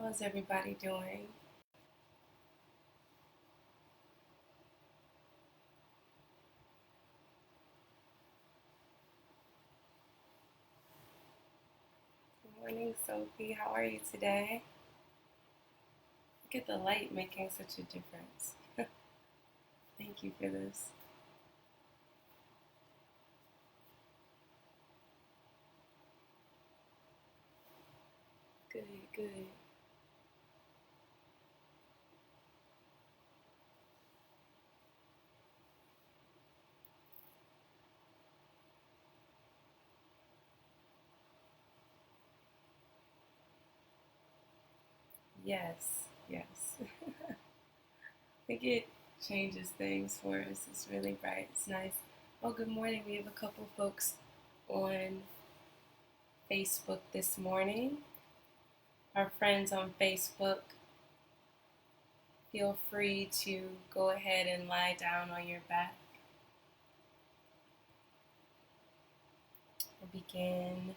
How's everybody doing? Good morning, Sophie. How are you today? Look at the light making such a difference. Thank you for this. Good, good. Yes, yes. I think it changes things for us. It's really bright. It's nice. Well, good morning. We have a couple folks on Facebook this morning. Our friends on Facebook, feel free to go ahead and lie down on your back. We'll begin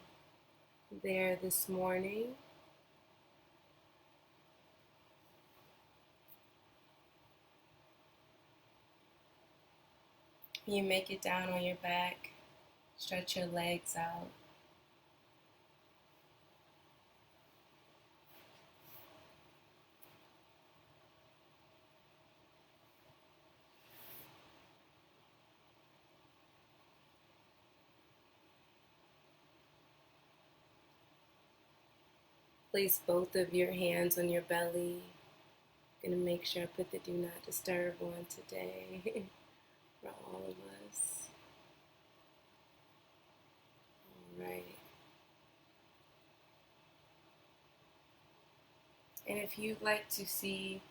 there this morning. You make it down on your back, stretch your legs out. Place both of your hands on your belly. I'm gonna make sure I put the do not disturb on today for all of us. All right. And if you'd like to see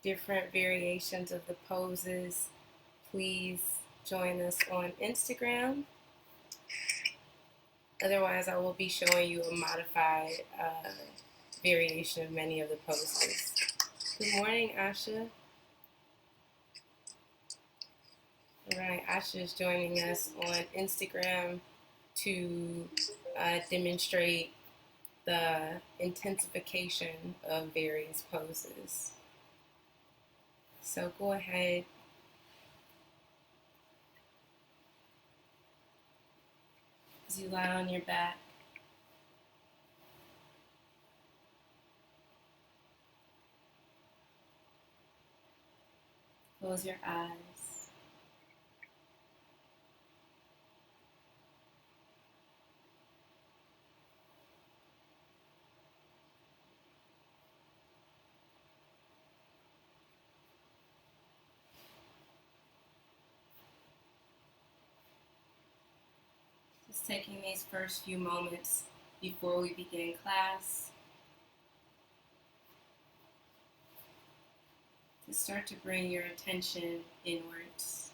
different variations of the poses, please join us on Instagram. Otherwise, I will be showing you a modified variation of many of the poses. Good morning, Asha. All right, Asha is joining us on Instagram to demonstrate the intensification of various poses. So go ahead. As you lie on your back, close your eyes. Just taking these first few moments before we begin class to start to bring your attention inwards.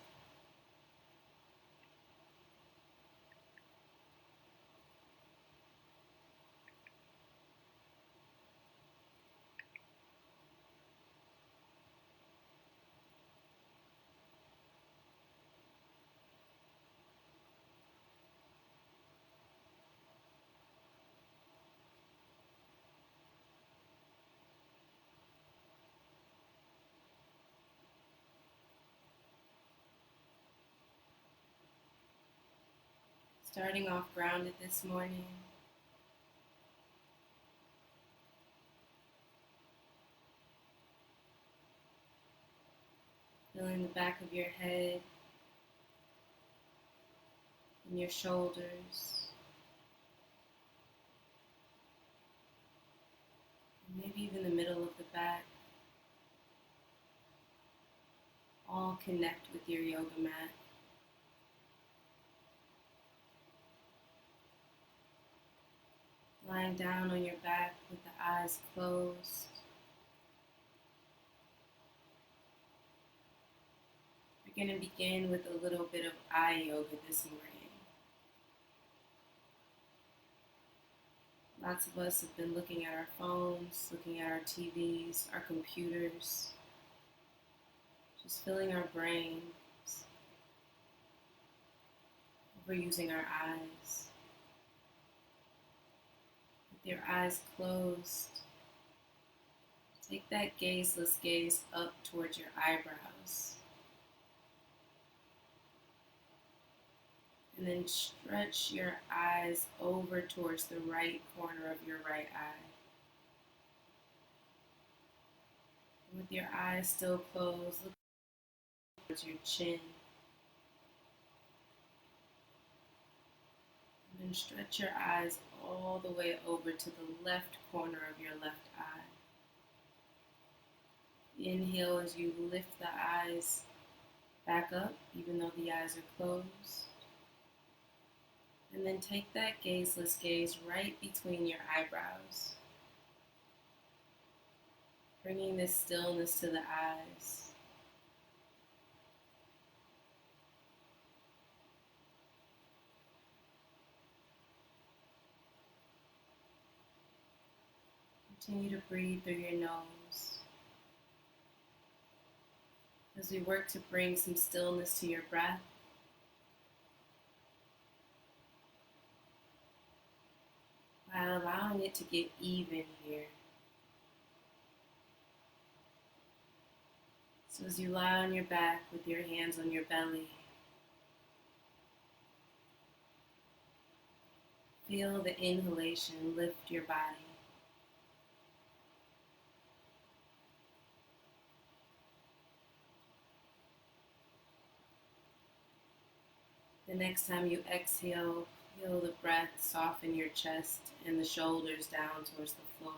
Starting off grounded this morning, feeling the back of your head and your shoulders, and maybe even the middle of the back, all connect with your yoga mat. Lying down on your back with the eyes closed. We're going to begin with a little bit of eye yoga this morning. Lots of us have been looking at our phones, looking at our TVs, our computers, just filling our brains, overusing our eyes. With your eyes closed, Take that gazeless gaze up towards your eyebrows. And then stretch your eyes over towards the right corner of your right eye. And with your eyes still closed, look towards your chin. And then stretch your eyes all the way over to the left corner of your left eye. Inhale as you lift the eyes back up, even though the eyes are closed. And then take that gazeless gaze right between your eyebrows, bringing this stillness to the eyes. Continue to breathe through your nose as we work to bring some stillness to your breath. While allowing it to get even here. So as you lie on your back with your hands on your belly, feel the inhalation lift your body. The next time you exhale, feel the breath soften your chest and the shoulders down towards the floor.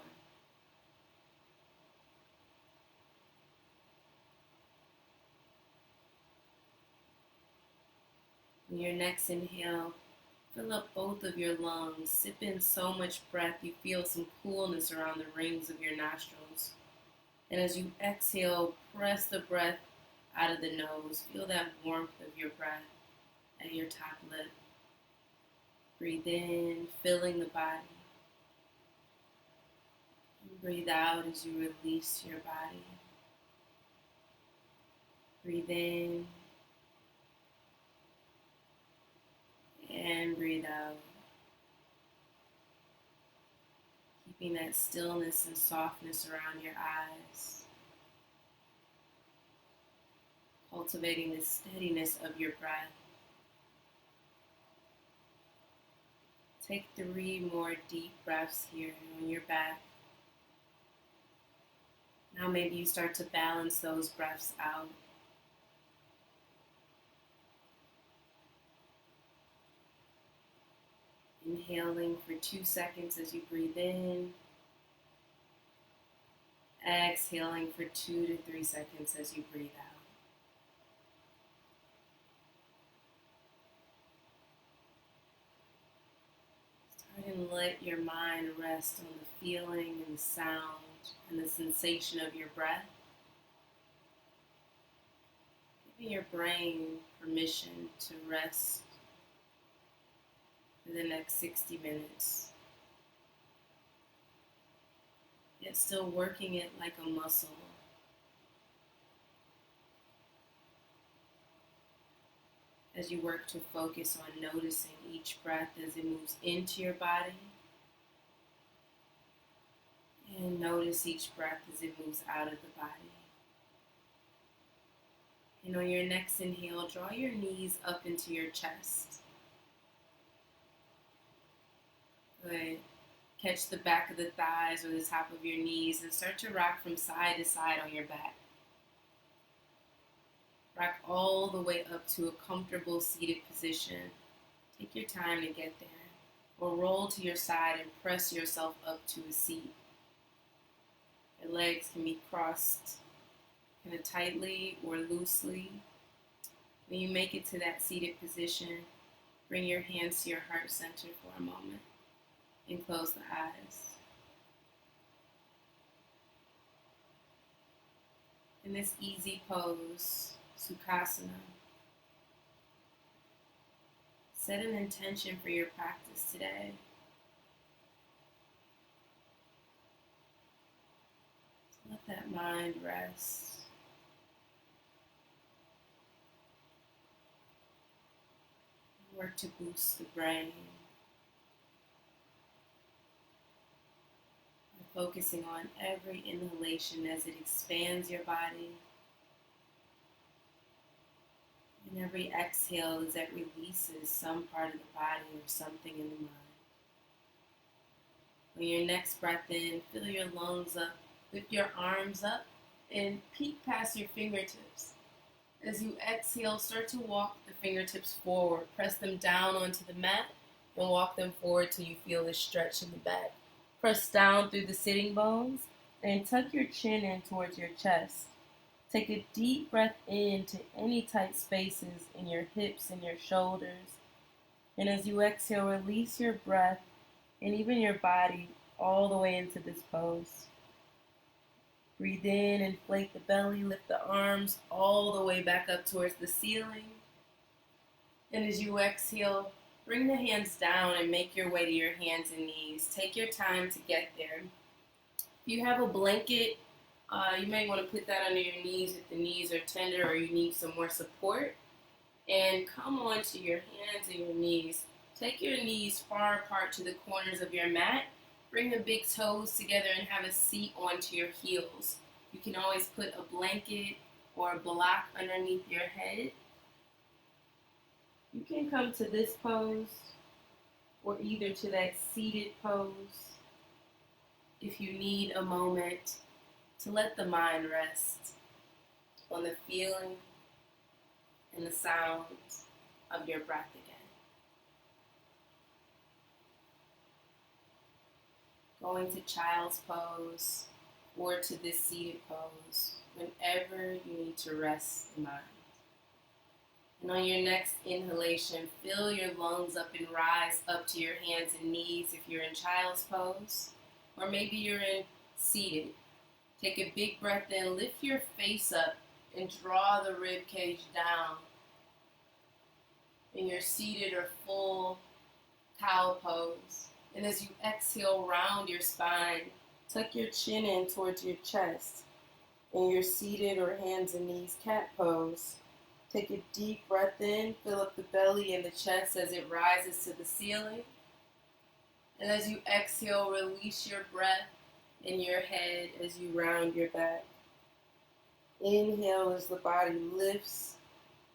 On your next inhale, fill up both of your lungs. Sip in so much breath you feel some coolness around the rings of your nostrils. And as you exhale, press the breath out of the nose. Feel that warmth of your breath at your top lip. Breathe in, filling the body. And breathe out as you release your body. Breathe in and breathe out. Keeping that stillness and softness around your eyes. Cultivating the steadiness of your breath. Take 3 more deep breaths here on your back. Now maybe you start to balance those breaths out. Inhaling for 2 seconds as you breathe in. Exhaling for 2 to 3 seconds as you breathe out. Start and let your mind rest on the feeling and the sound and the sensation of your breath. Giving your brain permission to rest for the next 60 minutes. Yet still working it like a muscle. As you work to focus on noticing each breath as it moves into your body. And notice each breath as it moves out of the body. And on your next inhale, draw your knees up into your chest. Good. Catch the back of the thighs or the top of your knees and start to rock from side to side on your back. Rock all the way up to a comfortable seated position. Take your time to get there. Or roll to your side and press yourself up to a seat. Your legs can be crossed kind of tightly or loosely. When you make it to that seated position, bring your hands to your heart center for a moment and close the eyes. In this easy pose, Sukhasana, set an intention for your practice today. Let that mind rest. Work to boost the brain. focusing on every inhalation as it expands your body, and every exhale as it releases some part of the body or something in the mind. On your next breath in, fill your lungs up, lift your arms up, and peek past your fingertips. As you exhale, start to walk the fingertips forward. Press them down onto the mat and walk them forward till you feel a stretch in the back. Press down through the sitting bones and tuck your chin in towards your chest. Take a deep breath into any tight spaces in your hips and your shoulders. And as you exhale, release your breath and even your body all the way into this pose. Breathe in, inflate the belly, lift the arms all the way back up towards the ceiling. And as you exhale, bring the hands down and make your way to your hands and knees. Take your time to get there. If you have a blanket, you may want to put that under your knees if the knees are tender or you need some more support. And come onto your hands and your knees. Take your knees far apart to the corners of your mat. Bring the big toes together and have a seat onto your heels. You can always put a blanket or a block underneath your head. You can come to this pose or either to that seated pose if you need a moment to let the mind rest on the feeling and the sound of your breath again. Going to child's pose or to this seated pose whenever you need to rest the mind. And on your next inhalation, fill your lungs up and rise up to your hands and knees if you're in child's pose, or maybe you're in seated. Take a big breath in, lift your face up, and draw the rib cage down. In your seated or full cow pose. And as you exhale, round your spine, tuck your chin in towards your chest. In your seated or hands and knees cat pose, take a deep breath in, fill up the belly and the chest as it rises to the ceiling. And as you exhale, release your breath in your head as you round your back. Inhale as the body lifts,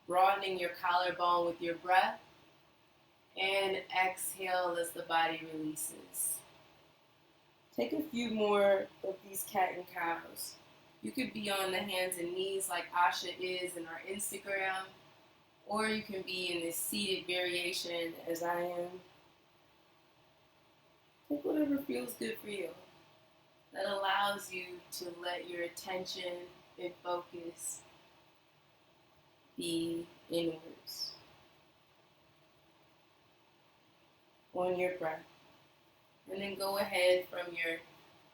broadening your collarbone with your breath. And exhale as the body releases. Take a few more of these cat and cows. You could be on the hands and knees like Asha is in our Instagram, or you can be in this seated variation as I am. Take whatever feels good for you. That allows you to let your attention and focus be inwards on your breath. And then go ahead from your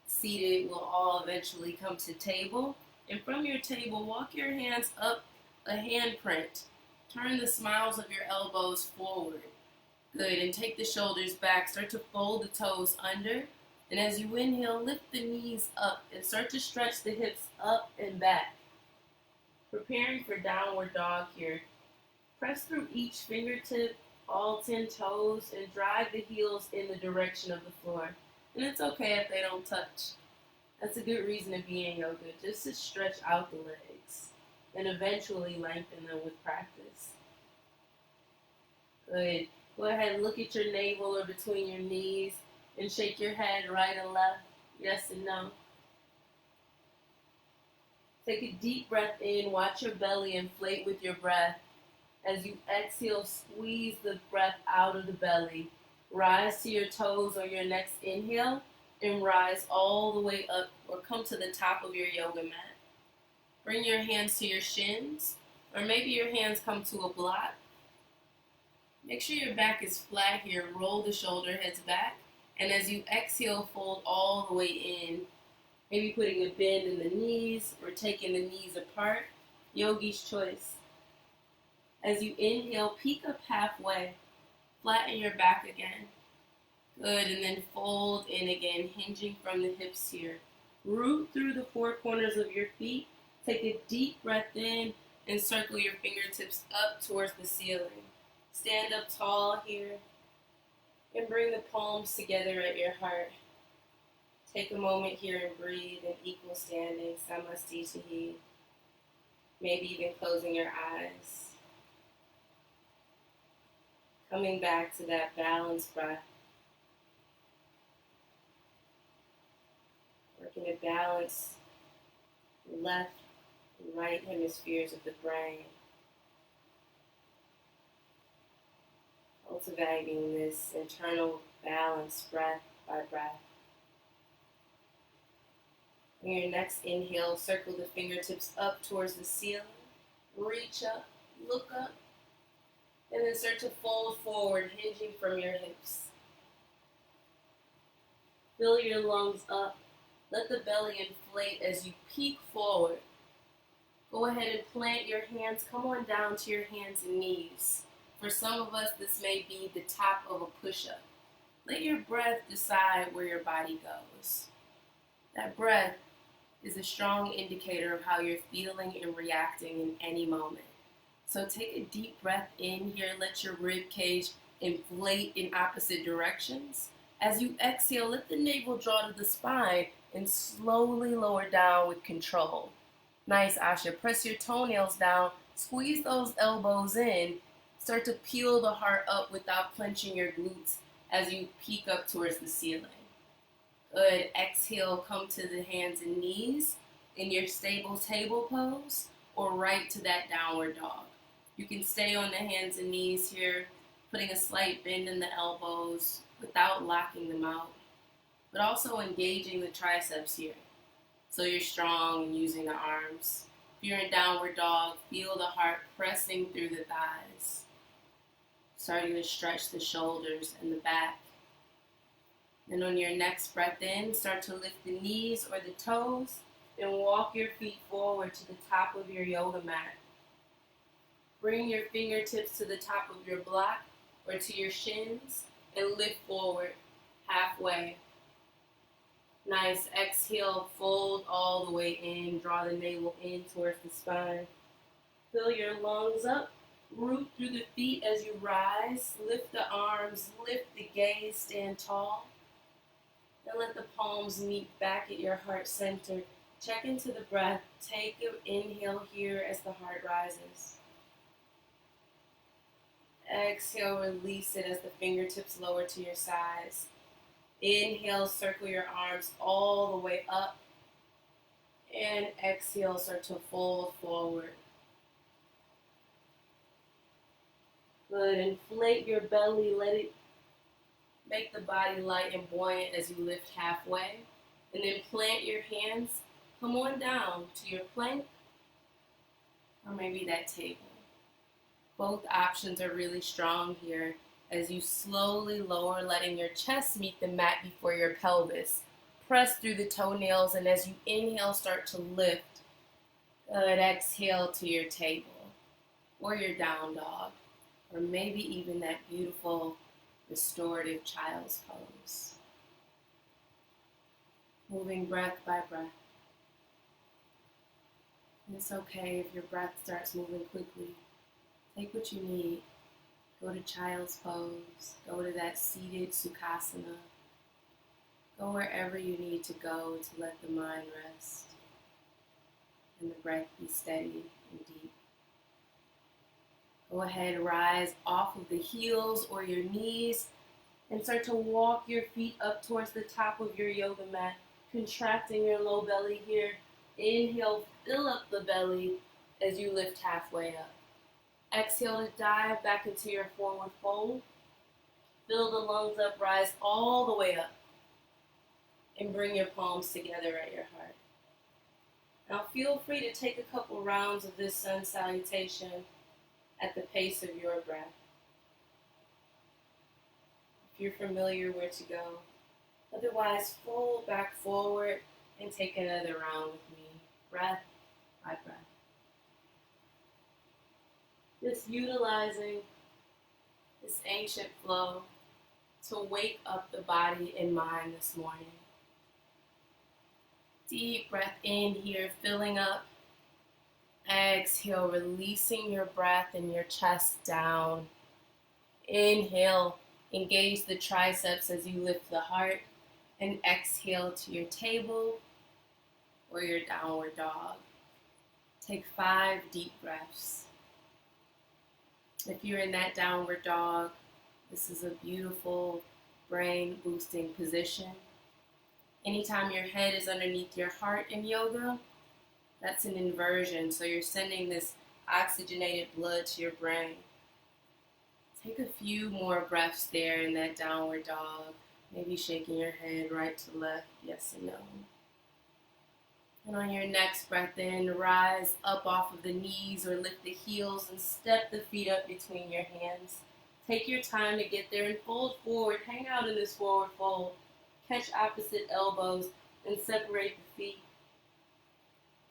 seated, we'll all eventually come to table. And from your table, walk your hands up a handprint. Turn the smiles of your elbows forward. Good, and take the shoulders back. Start to fold the toes under. And as you inhale, lift the knees up and start to stretch the hips up and back. Preparing for downward dog here. Press through each fingertip, all 10 toes, and drive the heels in the direction of the floor. And it's okay if they don't touch. That's a good reason to be in yoga, just to stretch out the legs and eventually lengthen them with practice. Good. Go ahead and look at your navel or between your knees and shake your head right and left, yes and no. Take a deep breath in, watch your belly inflate with your breath. As you exhale, squeeze the breath out of the belly. Rise to your toes on your next inhale and rise all the way up or come to the top of your yoga mat. Bring your hands to your shins, or maybe your hands come to a block. Make sure your back is flat here. Roll the shoulder heads back. And as you exhale, fold all the way in. Maybe putting a bend in the knees or taking the knees apart. Yogi's choice. As you inhale, peek up halfway. Flatten your back again. Good, and then fold in again, hinging from the hips here. Root through the four corners of your feet. Take a deep breath in and circle your fingertips up towards the ceiling. Stand up tall here and bring the palms together at your heart. Take a moment here and breathe in equal standing, samastitihi, maybe even closing your eyes. Coming back to that balanced breath. Working to balance the left and right hemispheres of the brain. Cultivating this internal balance breath by breath. On your next inhale, circle the fingertips up towards the ceiling. Reach up, look up, and then start to fold forward, hinging from your hips. Fill your lungs up. Let the belly inflate as you peek forward. Go ahead and plant your hands. Come on down to your hands and knees. For some of us, this may be the top of a push-up. Let your breath decide where your body goes. That breath is a strong indicator of how you're feeling and reacting in any moment. So take a deep breath in here. Let your rib cage inflate in opposite directions. As you exhale, let the navel draw to the spine and slowly lower down with control. Nice, Asha. Press your toenails down. Squeeze those elbows in. Start to peel the heart up without clenching your glutes as you peek up towards the ceiling. Good. Exhale, come to the hands and knees in your stable table pose or right to that downward dog. You can stay on the hands and knees here, putting a slight bend in the elbows without locking them out, but also engaging the triceps here. So you're strong and using the arms. If you're in downward dog, feel the heart pressing through the thighs. Starting to stretch the shoulders and the back. And on your next breath in, start to lift the knees or the toes and walk your feet forward to the top of your yoga mat. Bring your fingertips to the top of your block or to your shins and lift forward halfway. Nice. Exhale, fold all the way in. Draw the navel in towards the spine. Fill your lungs up. Root through the feet as you rise. Lift the arms. Lift the gaze. Stand tall. And let the palms meet back at your heart center. Check into the breath. Take an inhale here as the heart rises. Exhale, release it as the fingertips lower to your sides. Inhale, circle your arms all the way up. And exhale, start to fold forward. Good. Inflate your belly. Let it make the body light and buoyant as you lift halfway. And then plant your hands. Come on down to your plank or maybe that table. Both options are really strong here as you slowly lower, letting your chest meet the mat before your pelvis. Press through the toenails, and as you inhale, start to lift. Good. Exhale to your table or your down dog, or maybe even that beautiful restorative child's pose. Moving breath by breath. And it's okay if your breath starts moving quickly. Take what you need. Go to child's pose. Go to that seated sukhasana. Go wherever you need to go to let the mind rest and the breath be steady and deep. Go ahead, rise off of the heels or your knees and start to walk your feet up towards the top of your yoga mat, contracting your low belly here. Inhale, fill up the belly as you lift halfway up. Exhale to dive back into your forward fold. Fill the lungs up, rise all the way up. And bring your palms together at your heart. Now feel free to take a couple rounds of this sun salutation at the pace of your breath. If you're familiar where to go. Otherwise, fold back forward and take another round with me. Breath by breath. Just utilizing this ancient flow to wake up the body and mind this morning. Deep breath in here, filling up. Exhale, releasing your breath and your chest down. Inhale, engage the triceps as you lift the heart. And exhale to your table or your downward dog. Take 5 deep breaths. If you're in that downward dog, this is a beautiful brain boosting position. Anytime your head is underneath your heart in yoga, that's an inversion. So you're sending this oxygenated blood to your brain. Take a few more breaths there in that downward dog. Maybe shaking your head right to left, yes and no. And on your next breath in, rise up off of the knees or lift the heels and step the feet up between your hands. Take your time to get there and fold forward. Hang out in this forward fold. Catch opposite elbows and separate the feet.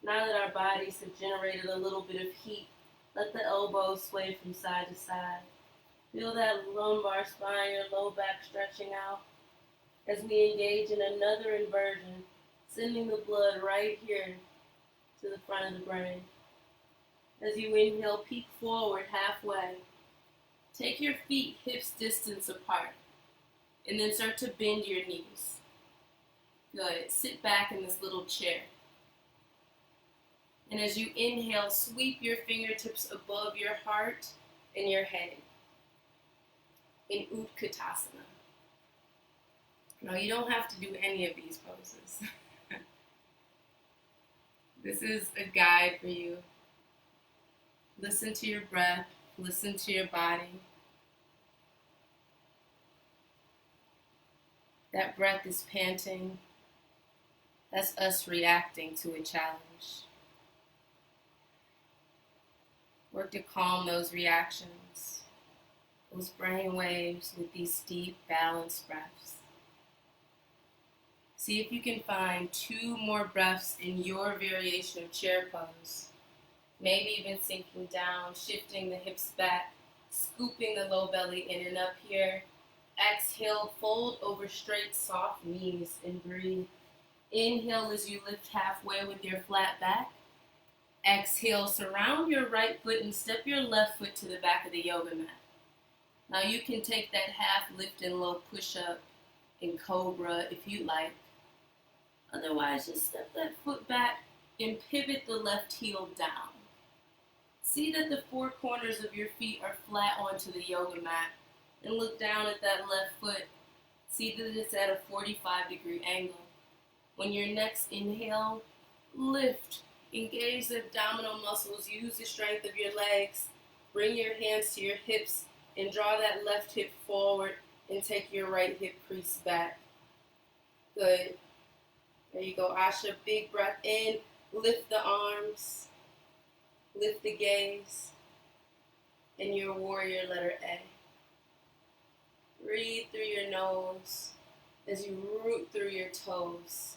Now that our bodies have generated a little bit of heat, let the elbows sway from side to side. Feel that lumbar spine, your low back stretching out as we engage in another inversion, sending the blood right here to the front of the brain. As you inhale, peek forward halfway. Take your feet hips distance apart, and then start to bend your knees. Good. Sit back in this little chair. And as you inhale, sweep your fingertips above your heart and your head in Utkatasana. Now, you don't have to do any of these poses. This is a guide for you. Listen to your breath. Listen to your body. That breath is panting. That's us reacting to a challenge. Work to calm those reactions, those brain waves with these deep, balanced breaths. See if you can find 2 more breaths in your variation of chair pose. Maybe even sinking down, shifting the hips back, scooping the low belly in and up here. Exhale, fold over straight, soft knees and breathe. Inhale as you lift halfway with your flat back. Exhale, surround your right foot and step your left foot to the back of the yoga mat. Now you can take that half lift and low push-up in cobra if you like. Otherwise, just step that foot back and pivot the left heel down. See that the 4 corners of your feet are flat onto the yoga mat, and look down at that left foot. See that it's at a 45-degree angle. When your next inhale, lift. Engage the abdominal muscles. Use the strength of your legs. Bring your hands to your hips and draw that left hip forward and take your right hip crease back. Good. There you go. Asha, big breath in. Lift the arms. Lift the gaze. And your warrior letter A. Breathe through your nose as you root through your toes.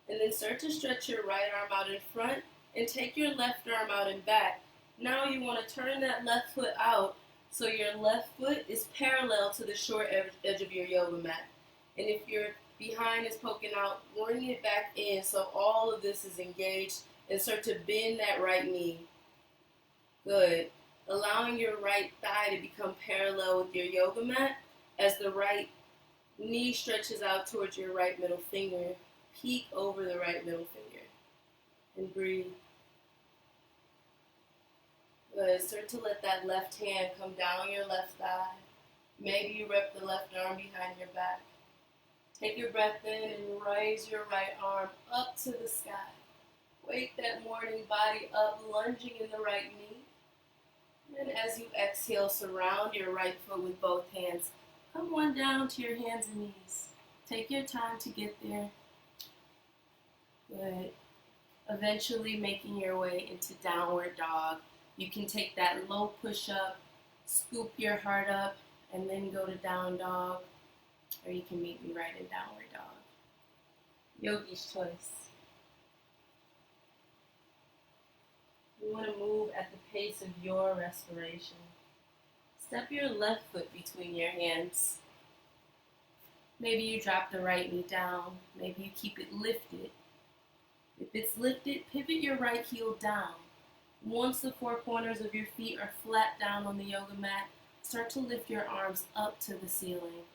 And then start to stretch your right arm out in front and take your left arm out and back. Now you want to turn that left foot out so your left foot is parallel to the short edge of your yoga mat. And if your behind is poking out, bring it back in so all of this is engaged and start to bend that right knee. Good. Allowing your right thigh to become parallel with your yoga mat as the right knee stretches out towards your right middle finger. Peek over the right middle finger and breathe. Good. Start to let that left hand come down your left thigh. Maybe you wrap the left arm behind your back. Take your breath in and raise your right arm up to the sky. Wake that morning body up, lunging in the right knee. And as you exhale, surround your right foot with both hands. Come on down to your hands and knees. Take your time to get there. Good. Eventually making your way into downward dog. You can take that low push-up, scoop your heart up, and then go to down dog. Or you can meet me right in downward dog. Yogi's choice. You want to move at the pace of your respiration. Step your left foot between your hands. Maybe you drop the right knee down. Maybe you keep it lifted. If it's lifted, pivot your right heel down. Once the 4 corners of your feet are flat down on the yoga mat, start to lift your arms up to the ceiling.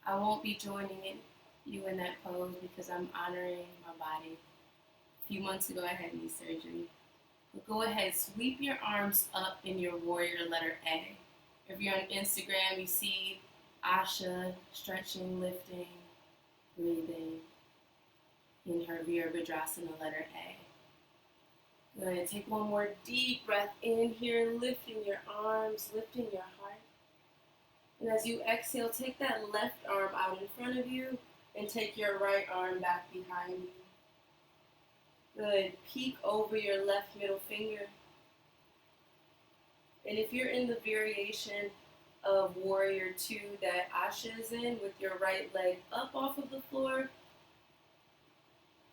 I won't be joining in you in that pose because I'm honoring my body. A few months ago, I had knee surgery. But go ahead, sweep your arms up in your warrior letter A. If you're on Instagram, you see Asha stretching, lifting, breathing in her Virabhadrasana letter A. Good. Take one more deep breath in here, lifting your arms, lifting your heart. And as you exhale, take that left arm out in front of you and take your right arm back behind you. Good. Peek over your left middle finger. And if you're in the variation of Warrior 2 that Asha is in, with your right leg up off of the floor,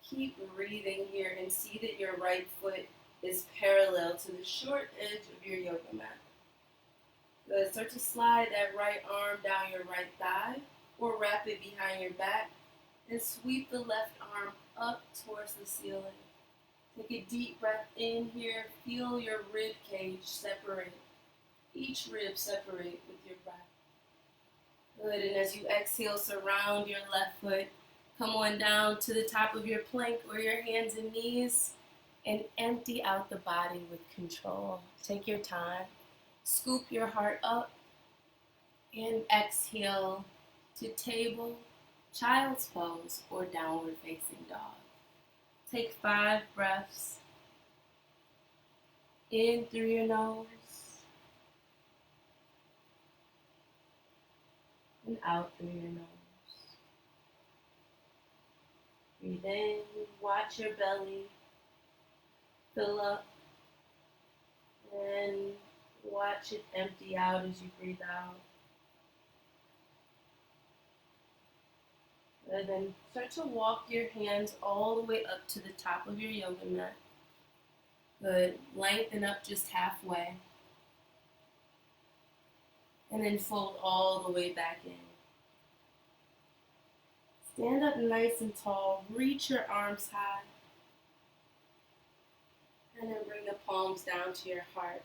keep breathing here and see that your right foot is parallel to the short edge of your yoga mat. Good. Start to slide that right arm down your right thigh or wrap it behind your back and sweep the left arm up towards the ceiling. Take a deep breath in here. Feel your rib cage separate. Each rib separate with your breath. Good. And as you exhale, surround your left foot. Come on down to the top of your plank or your hands and knees and empty out the body with control. Take your time. Scoop your heart up and exhale to table, child's pose, or downward facing dog. Take 5 breaths in through your nose and out through your nose. Breathe in, watch your belly fill up, and watch it empty out as you breathe out. And then start to walk your hands all the way up to the top of your yoga mat. Good. Lengthen up just halfway. And then fold all the way back in. Stand up nice and tall. Reach your arms high. And then bring the palms down to your heart.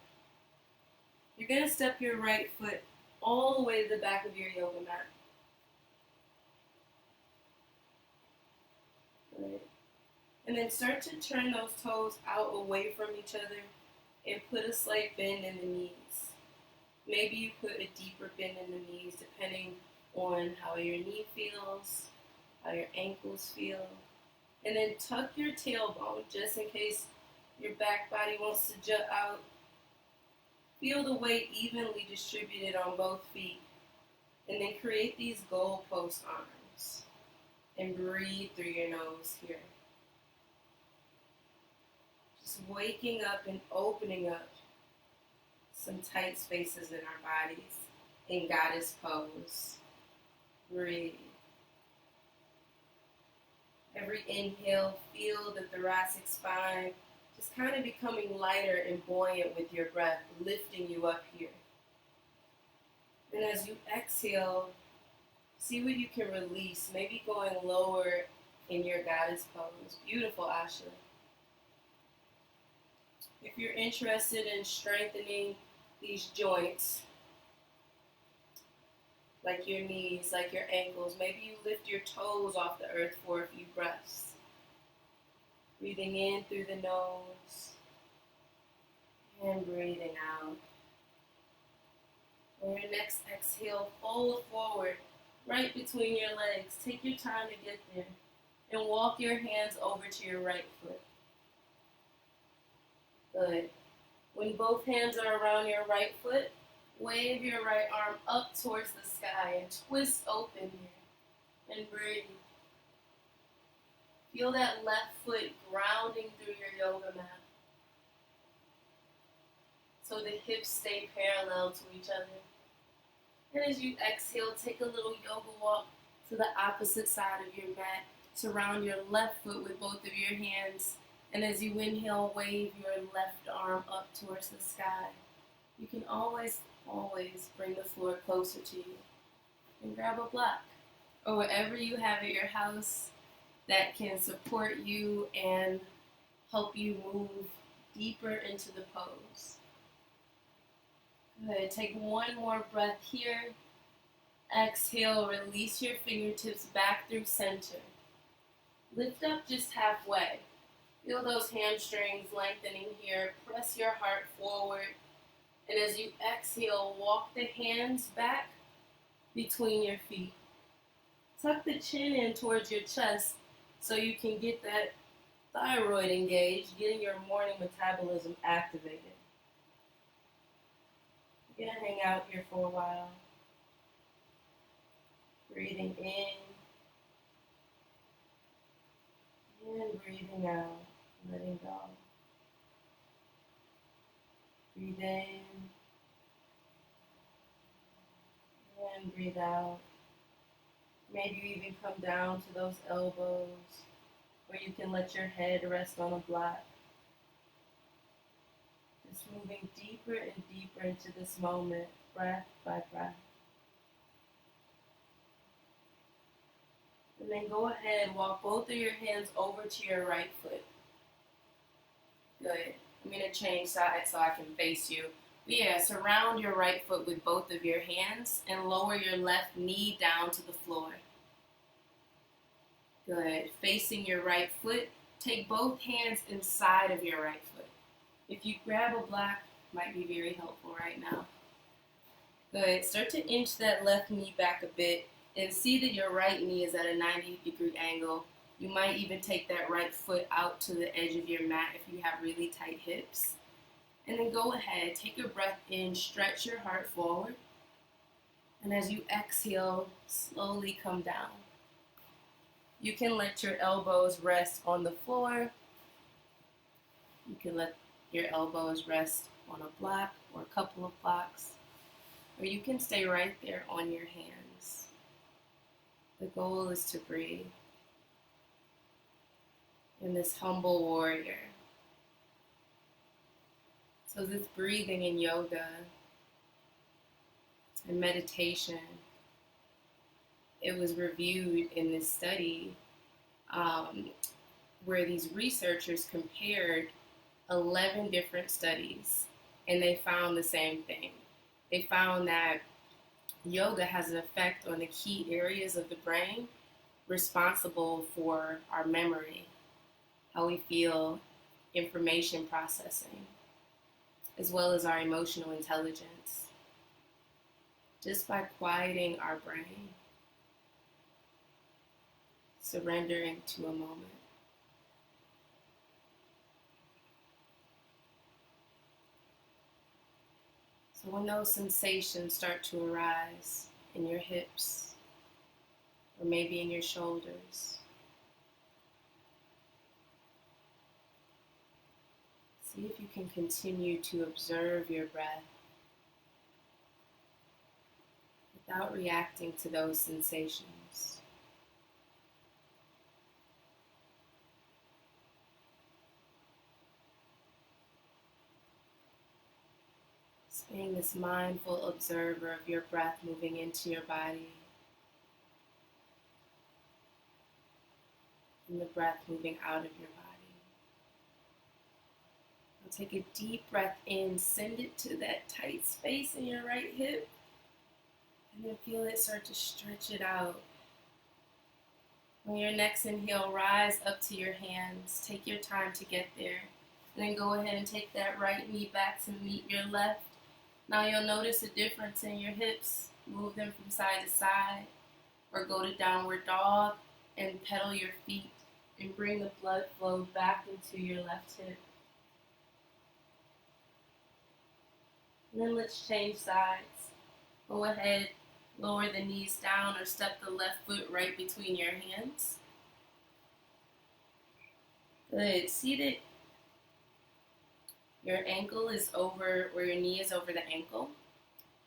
You're going to step your right foot all the way to the back of your yoga mat. Good. And then start to turn those toes out away from each other and put a slight bend in the knees. Maybe you put a deeper bend in the knees depending on how your knee feels, how your ankles feel. And then tuck your tailbone just in case your back body wants to jut out. Feel the weight evenly distributed on both feet. And then create these goalpost arms. And breathe through your nose here. Just waking up and opening up some tight spaces in our bodies in goddess pose. Breathe. Every inhale, feel the thoracic spine just kind of becoming lighter and buoyant with your breath, lifting you up here. And as you exhale, see what you can release, maybe going lower in your goddess pose. Beautiful, Asha. If you're interested in strengthening these joints, like your knees, like your ankles, maybe you lift your toes off the earth for a few breaths. Breathing in through the nose and breathing out. On your next exhale, fold forward right between your legs. Take your time to get there and walk your hands over to your right foot. Good. When both hands are around your right foot, wave your right arm up towards the sky and twist open here and breathe. Feel that left foot grounding through your yoga mat so the hips stay parallel to each other. And as you exhale, take a little yoga walk to the opposite side of your mat. Surround your left foot with both of your hands. And as you inhale, wave your left arm up towards the sky. You can always bring the floor closer to you. And grab a block or whatever you have at your house that can support you and help you move deeper into the pose. Good. Take one more breath here. Exhale, release your fingertips back through center. Lift up just halfway. Feel those hamstrings lengthening here. Press your heart forward. And as you exhale, walk the hands back between your feet. Tuck the chin in towards your chest so you can get that thyroid engaged, getting your morning metabolism activated. You're going to hang out here for a while. Breathing in and breathing out, letting go. Breathe in and breathe out. Maybe you even come down to those elbows where you can let your head rest on a block. Just moving deeper and deeper into this moment, breath by breath. And then go ahead, walk both of your hands over to your right foot. Good. I'm going to change sides so I can face you. But yeah, surround your right foot with both of your hands and lower your left knee down to the floor. Good. Facing your right foot, take both hands inside of your right foot. If you grab a block, might be very helpful right now. Good. Start to inch that left knee back a bit and see that your right knee is at a 90-degree angle. You might even take that right foot out to the edge of your mat if you have really tight hips. And then go ahead, take a breath in, stretch your heart forward. And as you exhale, slowly come down. You can let your elbows rest on the floor. You can let your elbows rest on a block or a couple of blocks. Or you can stay right there on your hands. The goal is to breathe in this humble warrior. So this breathing in yoga and meditation, it was reviewed in this study where these researchers compared 11 different studies and they found the same thing. They found that yoga has an effect on the key areas of the brain responsible for our memory, how we feel, information processing, as well as our emotional intelligence. Just by quieting our brain, surrendering to a moment. So when those sensations start to arise in your hips, or maybe in your shoulders, see if you can continue to observe your breath without reacting to those sensations. Just being this mindful observer of your breath moving into your body and the breath moving out of your body. Now take a deep breath in, send it to that tight space in your right hip, and then feel it start to stretch it out. On your next inhale, rise up to your hands. Take your time to get there. And then go ahead and take that right knee back to meet your left. Now you'll notice a difference in your hips. Move them from side to side. Or go to downward dog and pedal your feet and bring the blood flow back into your left hip. And then let's change sides. Go ahead, lower the knees down or step the left foot right between your hands. Good. Seated. Your ankle is over, or your knee is over the ankle.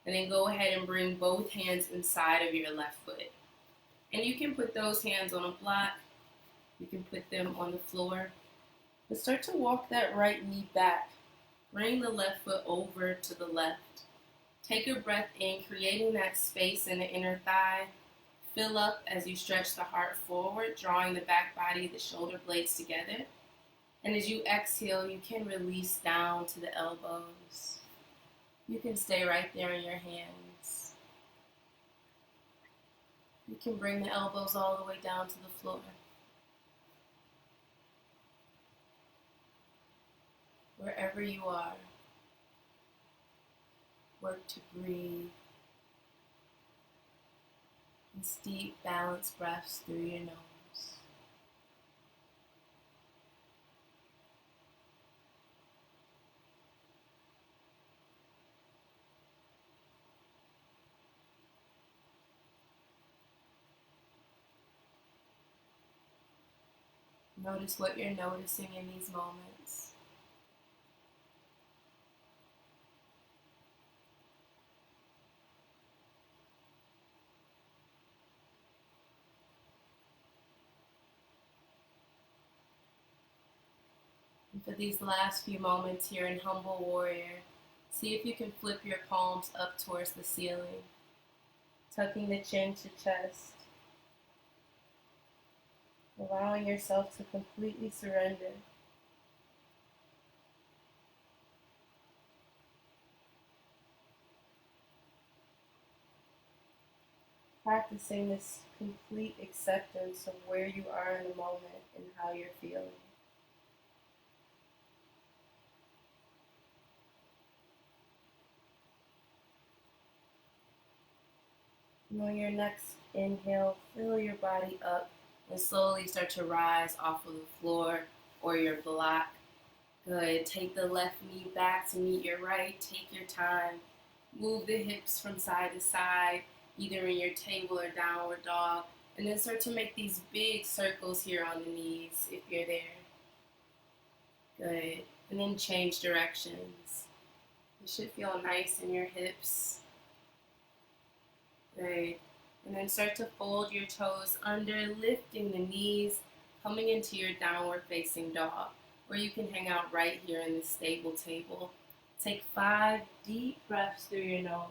And then go ahead and bring both hands inside of your left foot. And you can put those hands on a block. You can put them on the floor. But start to walk that right knee back. Bring the left foot over to the left. Take a breath in, creating that space in the inner thigh. Fill up as you stretch the heart forward, drawing the back body, the shoulder blades together. And as you exhale, you can release down to the elbows. You can stay right there in your hands. You can bring the elbows all the way down to the floor. Wherever you are, work to breathe these deep, balanced breaths through your nose. Notice what you're noticing in these moments. And for these last few moments here in Humble Warrior, see if you can flip your palms up towards the ceiling, tucking the chin to chest, allowing yourself to completely surrender. Practicing this complete acceptance of where you are in the moment and how you're feeling. And on your next inhale, fill your body up and slowly start to rise off of the floor or your block. Good. Take the left knee back to meet your right. Take your time. Move the hips from side to side, either in your table or downward dog. And then start to make these big circles here on the knees if you're there. Good. And then change directions. It should feel nice in your hips. Good. And then start to fold your toes under, lifting the knees, coming into your downward facing dog, where you can hang out right here in the stable table. Take 5 deep breaths through your nose.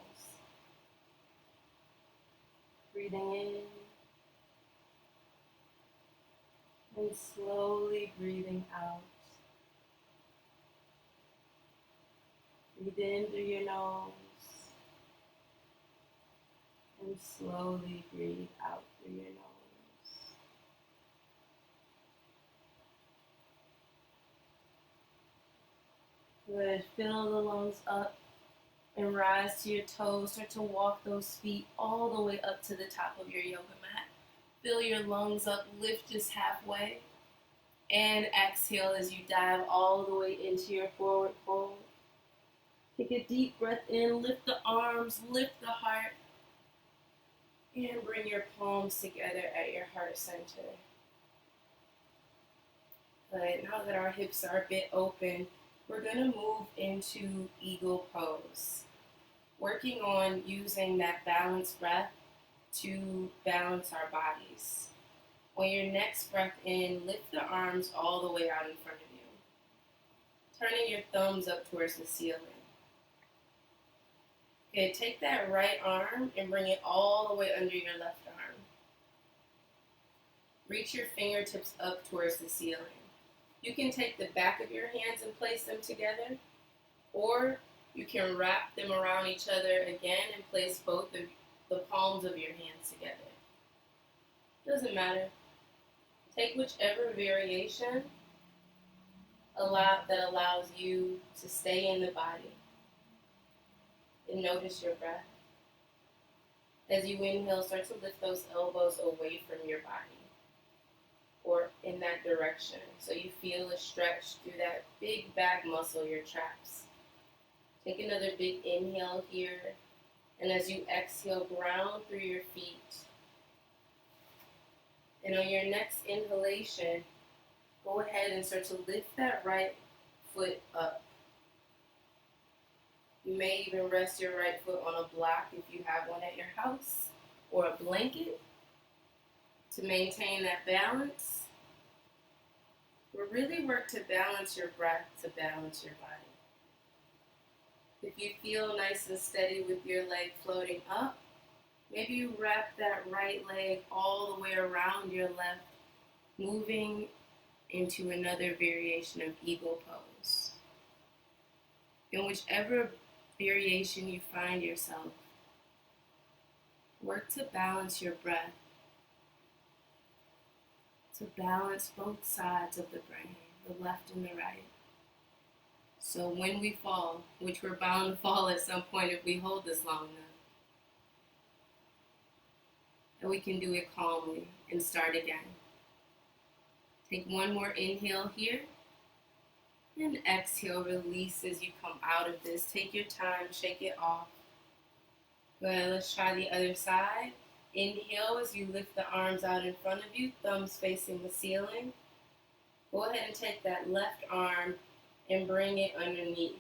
Breathing in and slowly breathing out. Breathe in through your nose and slowly breathe out through your nose. Good. Fill the lungs up and rise to your toes. Start to walk those feet all the way up to the top of your yoga mat. Fill your lungs up, lift just halfway, and exhale as you dive all the way into your forward fold. Take a deep breath in, lift the arms, lift the heart, and bring your palms together at your heart center. Good. Now that our hips are a bit open, we're going to move into eagle pose, working on using that balanced breath to balance our bodies. On your next breath in, lift the arms all the way out in front of you, turning your thumbs up towards the ceiling. Okay, take that right arm and bring it all the way under your left arm. Reach your fingertips up towards the ceiling. You can take the back of your hands and place them together, or you can wrap them around each other again and place both of the palms of your hands together. Doesn't matter. Take whichever variation that allows you to stay in the body and notice your breath. As you inhale, start to lift those elbows away from your body or in that direction, so you feel a stretch through that big back muscle, your traps. Take another big inhale here, and as you exhale, ground through your feet. And on your next inhalation, go ahead and start to lift that right foot up. You may even rest your right foot on a block if you have one at your house, or a blanket to maintain that balance. But really work to balance your breath, to balance your body. If you feel nice and steady with your leg floating up, maybe you wrap that right leg all the way around your left, moving into another variation of eagle pose. In whichever variation you find yourself, work to balance your breath to balance both sides of the brain, the left and the right. So when we fall, which we're bound to fall at some point if we hold this long enough, and we can do it calmly and start again. Take one more inhale here, and exhale, release as you come out of this. Take your time, shake it off. Good, let's try the other side. Inhale as you lift the arms out in front of you, thumbs facing the ceiling. Go ahead and take that left arm and bring it underneath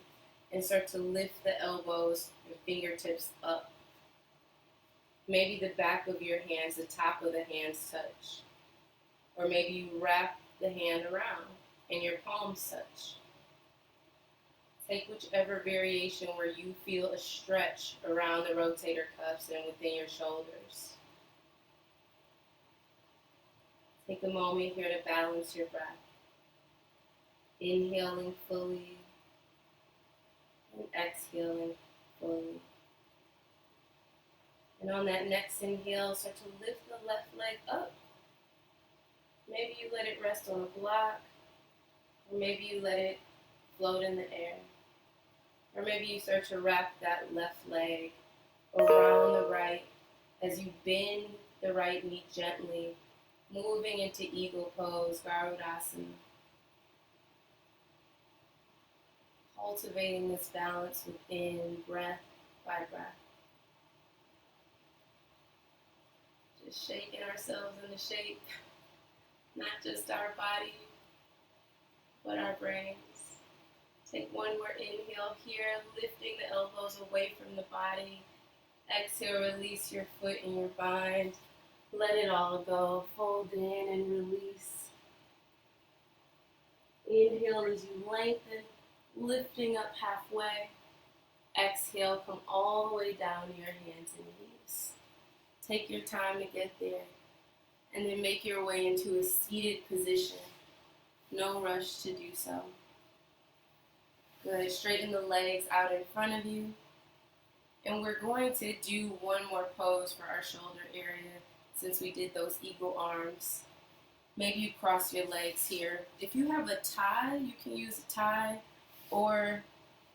and start to lift the elbows and fingertips up. Maybe the back of your hands, the top of the hands touch. Or maybe you wrap the hand around and your palms touch. Take whichever variation where you feel a stretch around the rotator cuffs and within your shoulders. Take a moment here to balance your breath. Inhaling fully and exhaling fully. And on that next inhale, start to lift the left leg up. Maybe you let it rest on a block, or maybe you let it float in the air. Or maybe you start to wrap that left leg around the right as you bend the right knee gently, moving into Eagle Pose, Garudasana. Cultivating this balance within breath by breath. Just shaking ourselves into shape, not just our body, but our brains. Take one more inhale here, lifting the elbows away from the body. Exhale, release your foot and your bind. Let it all go. Fold in and release. Inhale as you lengthen, lifting up halfway. Exhale, come all the way down to your hands and knees. Take your time to get there. And then make your way into a seated position. No rush to do so. Good. Straighten the legs out in front of you. And we're going to do one more pose for our shoulder area since we did those eagle arms. Maybe you cross your legs here. If you have a tie, you can use a tie, or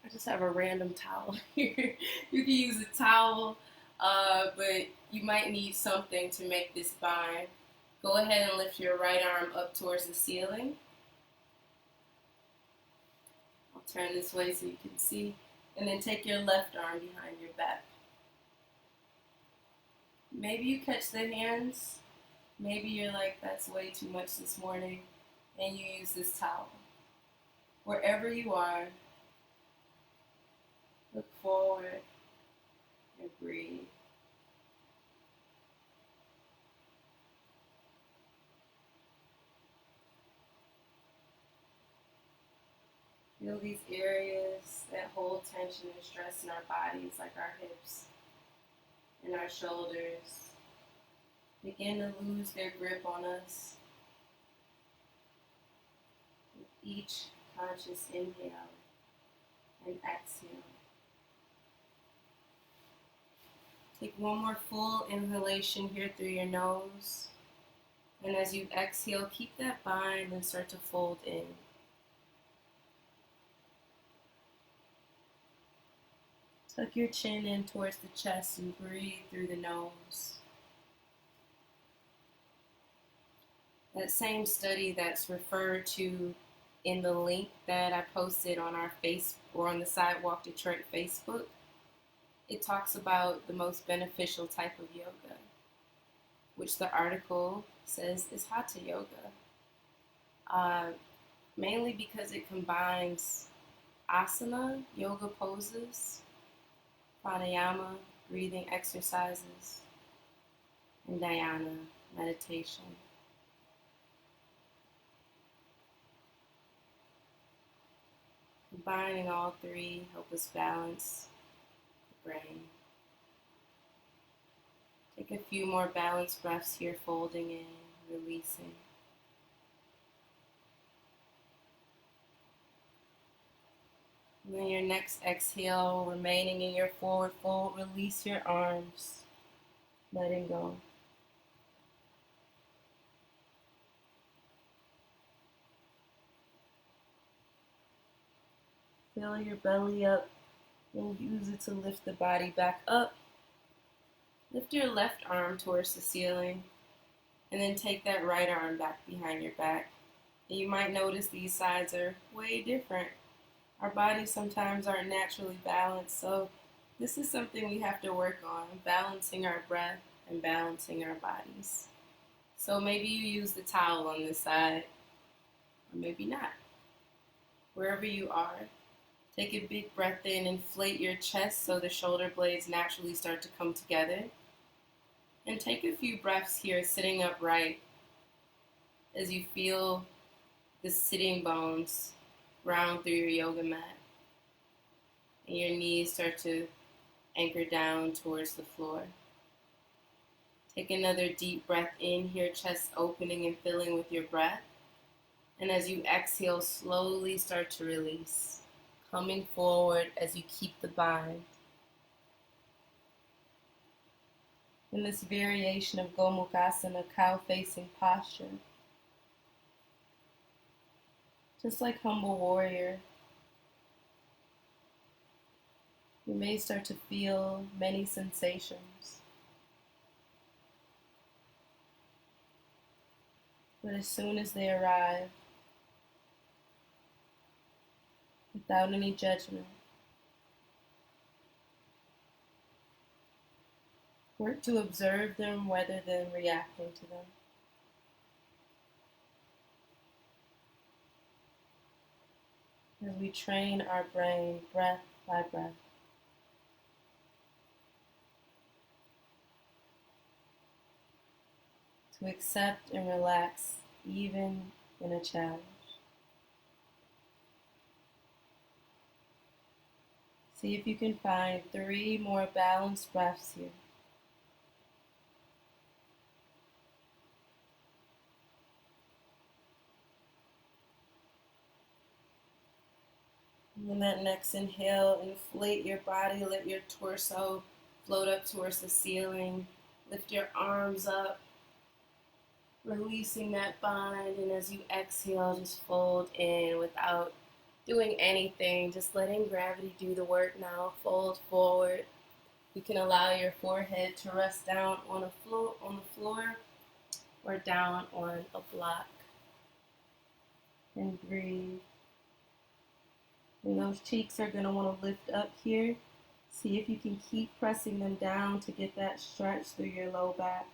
I just have a random towel here. You can use a towel, but you might need something to make this bind. Go ahead and lift your right arm up towards the ceiling. I'll turn this way so you can see. And then take your left arm behind your back. Maybe you catch the hands. Maybe you're like, that's way too much this morning, and you use this towel. Wherever you are, look forward and breathe. Feel these areas that hold tension and stress in our bodies, like our hips and our shoulders, begin to lose their grip on us with each conscious inhale and exhale. Take one more full inhalation here through your nose, and as you exhale, keep that bind and start to fold in. Tuck your chin in towards the chest and breathe through the nose. That same study that's referred to in the link that I posted on our on the Sidewalk Detroit Facebook, it talks about the most beneficial type of yoga, which the article says is Hatha yoga. Mainly because it combines asana, yoga poses, pranayama, breathing exercises, and dhyana, meditation. Combining all three help us balance the brain. Take a few more balanced breaths here, folding in, releasing. And then your next exhale, remaining in your forward fold, release your arms, letting go. Fill your belly up and use it to lift the body back up. Lift your left arm towards the ceiling and then take that right arm back behind your back. And you might notice these sides are way different. Our bodies sometimes aren't naturally balanced, so this is something we have to work on, balancing our breath and balancing our bodies. So maybe you use the towel on this side, or maybe not. Wherever you are, take a big breath in, inflate your chest so the shoulder blades naturally start to come together. And take a few breaths here sitting upright as you feel the sitting bones round through your yoga mat. And your knees start to anchor down towards the floor. Take another deep breath in here, chest opening and filling with your breath. And as you exhale, slowly start to release, coming forward as you keep the bind. In this variation of Gomukhasana, cow-facing posture, just like humble warrior, you may start to feel many sensations. But as soon as they arrive, without any judgment, work to observe them rather than reacting to them. As we train our brain breath by breath. To accept and relax even in a challenge. See if you can find 3 more balanced breaths here. And in that next inhale, inflate your body, let your torso float up towards the ceiling. Lift your arms up, releasing that bind, and as you exhale, just fold in without doing anything, just letting gravity do the work now. Fold forward. You can allow your forehead to rest down on the floor or down on a block. And breathe. And those cheeks are going to want to lift up here. See if you can keep pressing them down to get that stretch through your low back.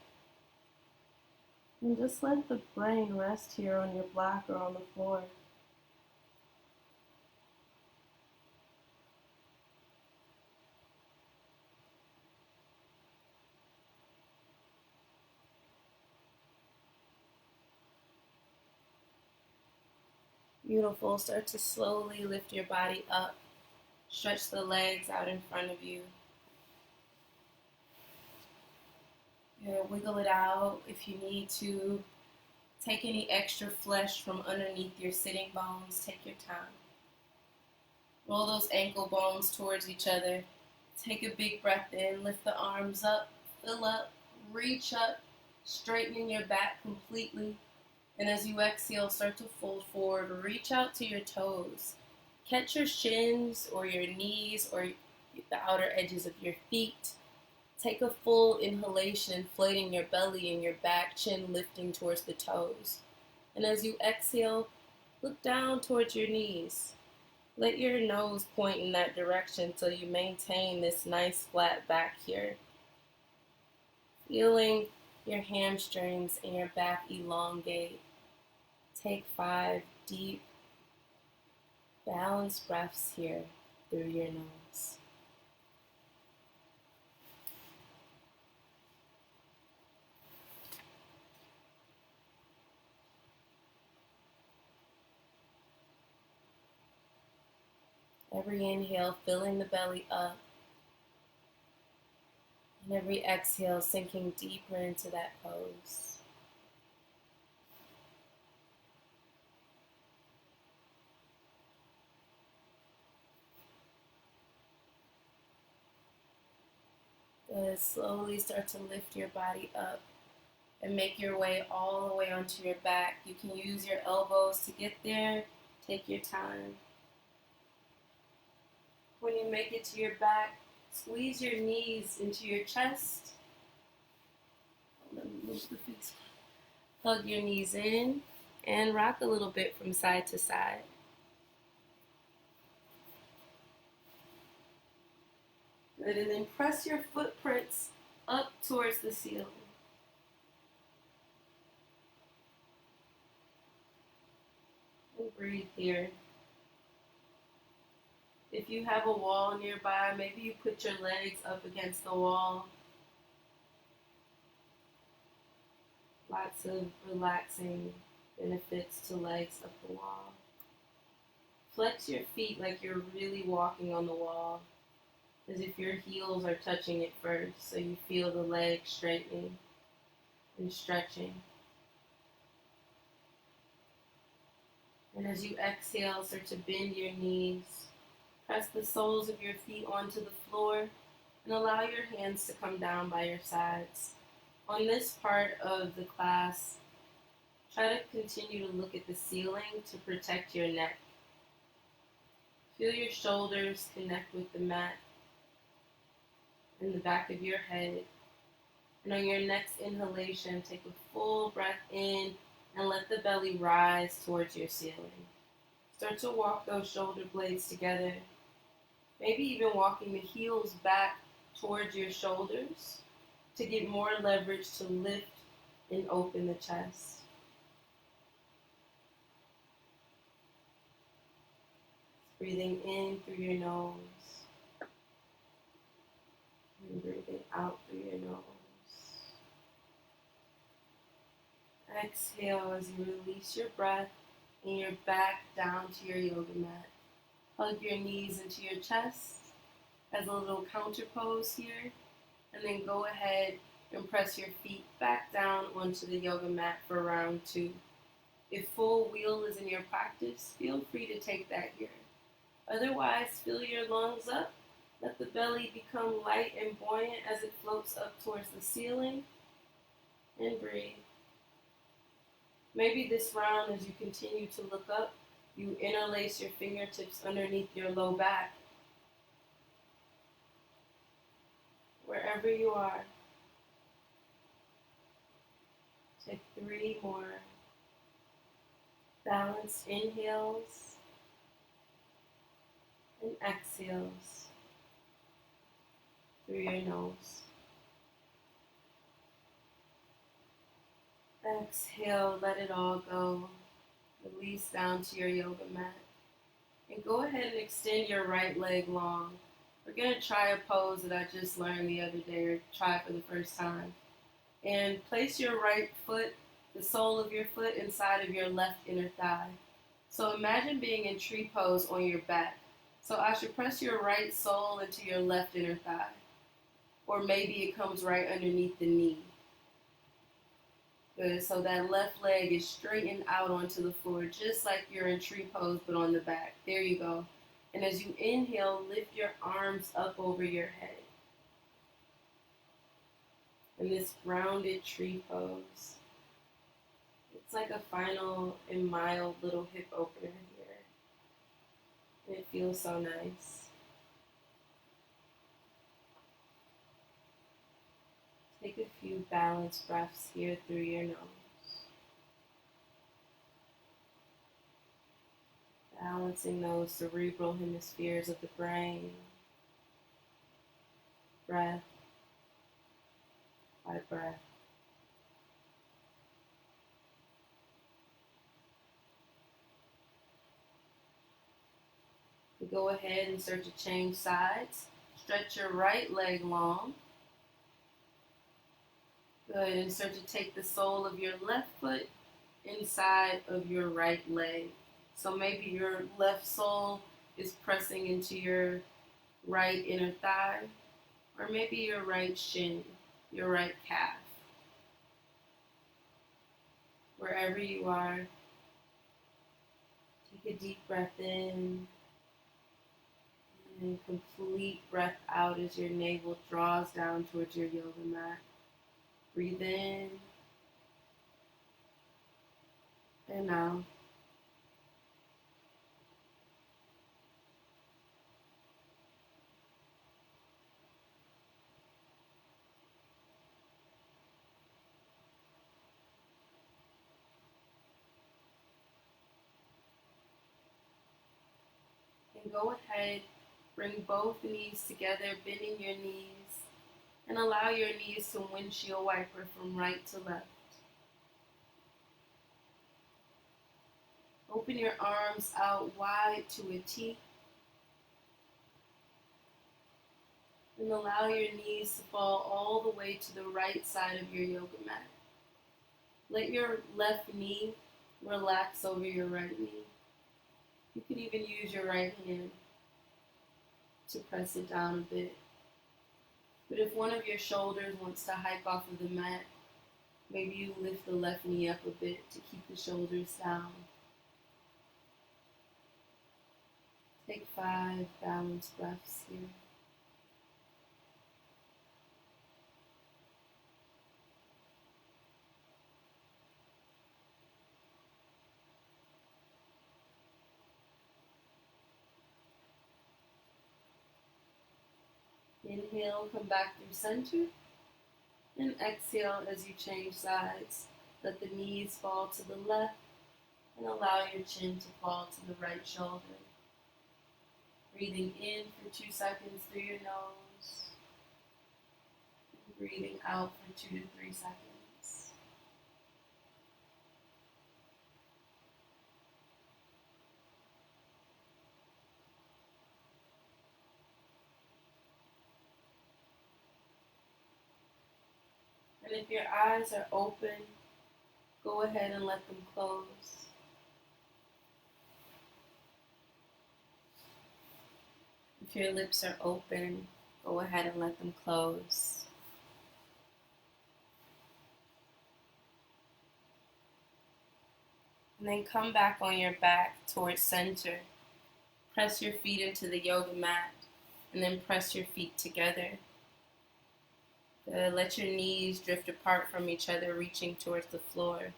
And just let the brain rest here on your block or on the floor. Beautiful. Start to slowly lift your body up. Stretch the legs out in front of you. Wiggle it out if you need to. Take any extra flesh from underneath your sitting bones. Take your time. Roll those ankle bones towards each other. Take a big breath in. Lift the arms up. Fill up. Reach up. Straightening your back completely. And as you exhale, start to fold forward. Reach out to your toes. Catch your shins or your knees or the outer edges of your feet. Take a full inhalation, inflating your belly and your back, chin lifting towards the toes. And as you exhale, look down towards your knees. Let your nose point in that direction so you maintain this nice flat back here. Feeling your hamstrings and your back elongate. Take 5 deep, balanced breaths here through your nose. Every inhale, filling the belly up. And every exhale, sinking deeper into that pose. Good. Slowly start to lift your body up and make your way all the way onto your back. You can use your elbows to get there. Take your time. When you make it to your back, squeeze your knees into your chest. Let me move the feet. Hug your knees in and rock a little bit from side to side. Good, and then press your footprints up towards the ceiling. And breathe here. If you have a wall nearby, maybe you put your legs up against the wall. Lots of relaxing benefits to legs up the wall. Flex your feet like you're really walking on the wall, as if your heels are touching it first, so you feel the legs straightening and stretching. And as you exhale, start to bend your knees. Press the soles of your feet onto the floor and allow your hands to come down by your sides. On this part of the class, try to continue to look at the ceiling to protect your neck. Feel your shoulders connect with the mat and the back of your head. And on your next inhalation, take a full breath in and let the belly rise towards your ceiling. Start to walk those shoulder blades together. Maybe even walking the heels back towards your shoulders to get more leverage to lift and open the chest. Breathing in through your nose and breathing out through your nose. Exhale as you release your breath and your back down to your yoga mat. Hug your knees into your chest as a little counter pose here, and then go ahead and press your feet back down onto the yoga mat for round 2. If full wheel is in your practice, feel free to take that here. Otherwise, fill your lungs up, let the belly become light and buoyant as it floats up towards the ceiling, and breathe. Maybe this round, as you continue to look up, you interlace your fingertips underneath your low back. Wherever you are, take 3 more balanced inhales and exhales through your nose. Exhale, let it all go. Release down to your yoga mat. And go ahead and extend your right leg long. We're going to try a pose that I just learned the other day, or try for the first time. And place your right foot, the sole of your foot, inside of your left inner thigh. So imagine being in tree pose on your back. So I should press your right sole into your left inner thigh. Or maybe it comes right underneath the knee. Good, so that left leg is straightened out onto the floor, just like you're in tree pose, but on the back. There you go. And as you inhale, lift your arms up over your head. In this grounded tree pose. It's like a final and mild little hip opener here. And it feels so nice. Take a few balanced breaths here through your nose. Balancing those cerebral hemispheres of the brain. Breath by breath. You go ahead and start to change sides. Stretch your right leg long. Good, and start to take the sole of your left foot inside of your right leg. So maybe your left sole is pressing into your right inner thigh, or maybe your right shin, your right calf. Wherever you are, take a deep breath in and complete breath out as your navel draws down towards your yoga mat. Breathe in and out. And go ahead, bring both knees together, bending your knees, and allow your knees to windshield wiper from right to left. Open your arms out wide to a T, and allow your knees to fall all the way to the right side of your yoga mat. Let your left knee relax over your right knee. You could even use your right hand to press it down a bit. But if one of your shoulders wants to hike off of the mat, maybe you lift the left knee up a bit to keep the shoulders down. Take 5 balanced breaths here. Inhale, come back through center, and exhale as you change sides. Let the knees fall to the left, and allow your chin to fall to the right shoulder. Breathing in for 2 seconds through your nose, and breathing out for 2 to 3 seconds. And if your eyes are open, go ahead and let them close. If your lips are open, go ahead and let them close. And then come back on your back towards center. Press your feet into the yoga mat, and then press your feet together. Let your knees drift apart from each other, reaching towards the floor.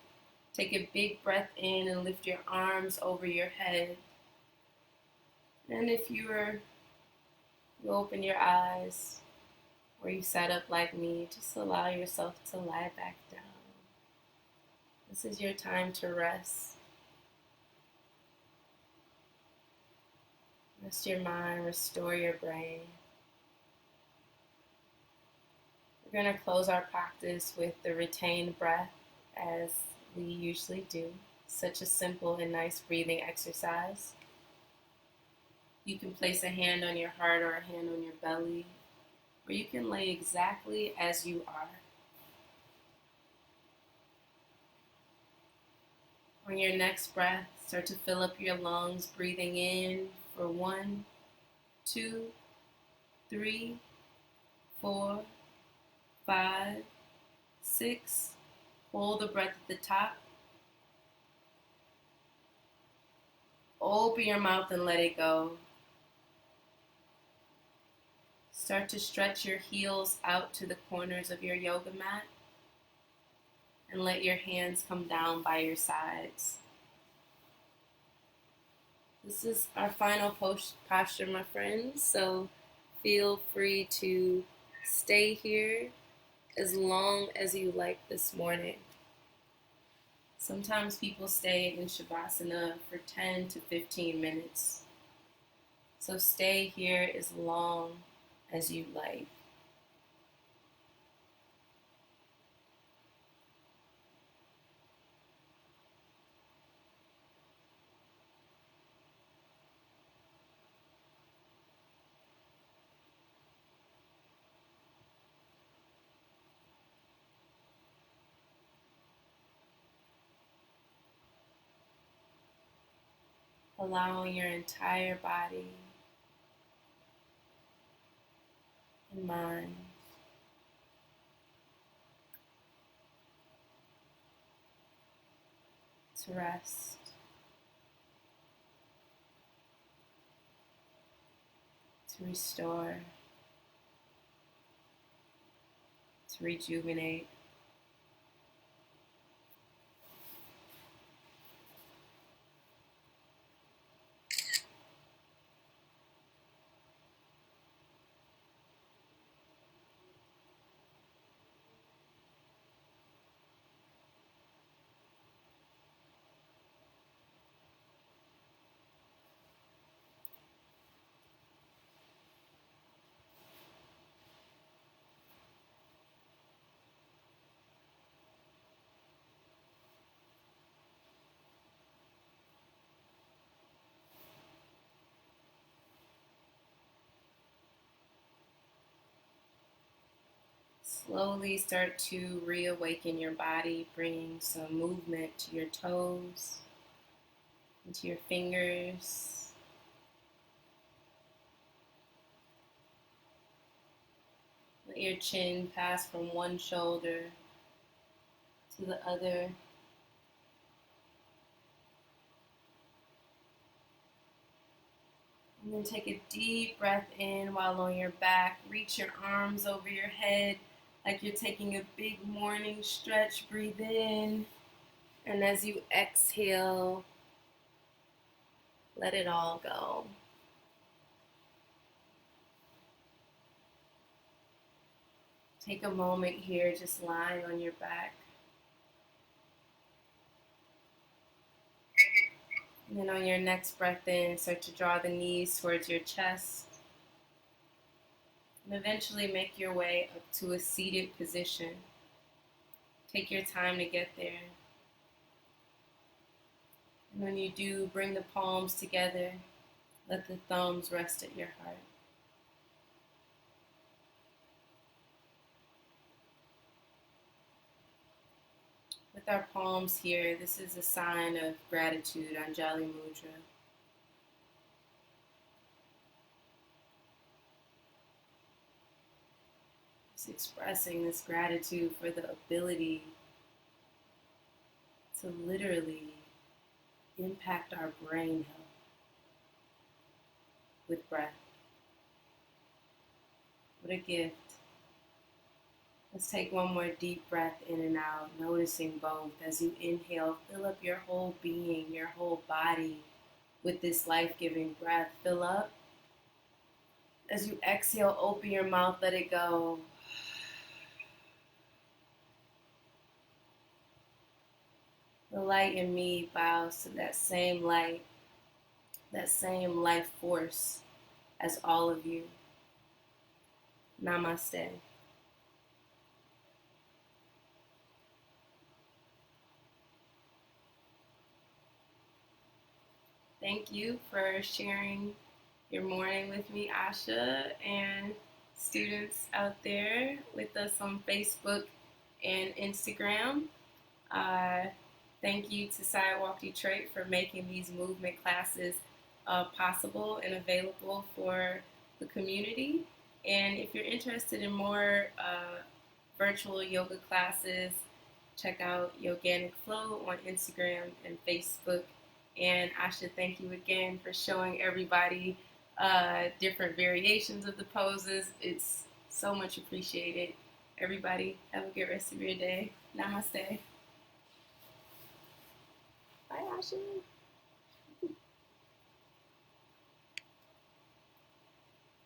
Take a big breath in and lift your arms over your head. And if you open your eyes, or you sat up like me, just allow yourself to lie back down. This is your time to rest. Rest your mind, restore your brain. We're going to close our practice with the retained breath as we usually do. Such a simple and nice breathing exercise. You can place a hand on your heart or a hand on your belly, or you can lay exactly as you are. On your next breath, start to fill up your lungs, breathing in for 1, 2, 3, 4, 5, 6. Hold the breath at the top. Open your mouth and let it go. Start to stretch your heels out to the corners of your yoga mat, and let your hands come down by your sides. This is our final posture, my friends, so feel free to stay here as long as you like this morning. Sometimes people stay in Shavasana for 10 to 15 minutes. So stay here as long as you like. Allowing your entire body and mind to rest, to restore, to rejuvenate. Slowly start to reawaken your body, bringing some movement to your toes, into your fingers. Let your chin pass from one shoulder to the other. And then take a deep breath in while on your back. Reach your arms over your head like you're taking a big morning stretch. Breathe in. And as you exhale, let it all go. Take a moment here just lying on your back. And then on your next breath in, start to draw the knees towards your chest. And eventually make your way up to a seated position. Take your time to get there. And when you do, bring the palms together. Let the thumbs rest at your heart. With our palms here, this is a sign of gratitude, Anjali Mudra. Just expressing this gratitude for the ability to literally impact our brain health with breath. What a gift. Let's take one more deep breath in and out, noticing both. As you inhale, fill up your whole being, your whole body with this life-giving breath. Fill up. As you exhale, open your mouth, let it go. The light in me bows to that same light, that same life force as all of you. Namaste. Thank you for sharing your morning with me, Asha, and students out there with us on Facebook and Instagram. Thank you to Sidewalk Detroit for making these movement classes possible and available for the community. And if you're interested in more virtual yoga classes, check out Yoganic Flow on Instagram and Facebook. And I should thank you again for showing everybody different variations of the poses. It's so much appreciated. Everybody, have a good rest of your day. Namaste. Bye, Ashley.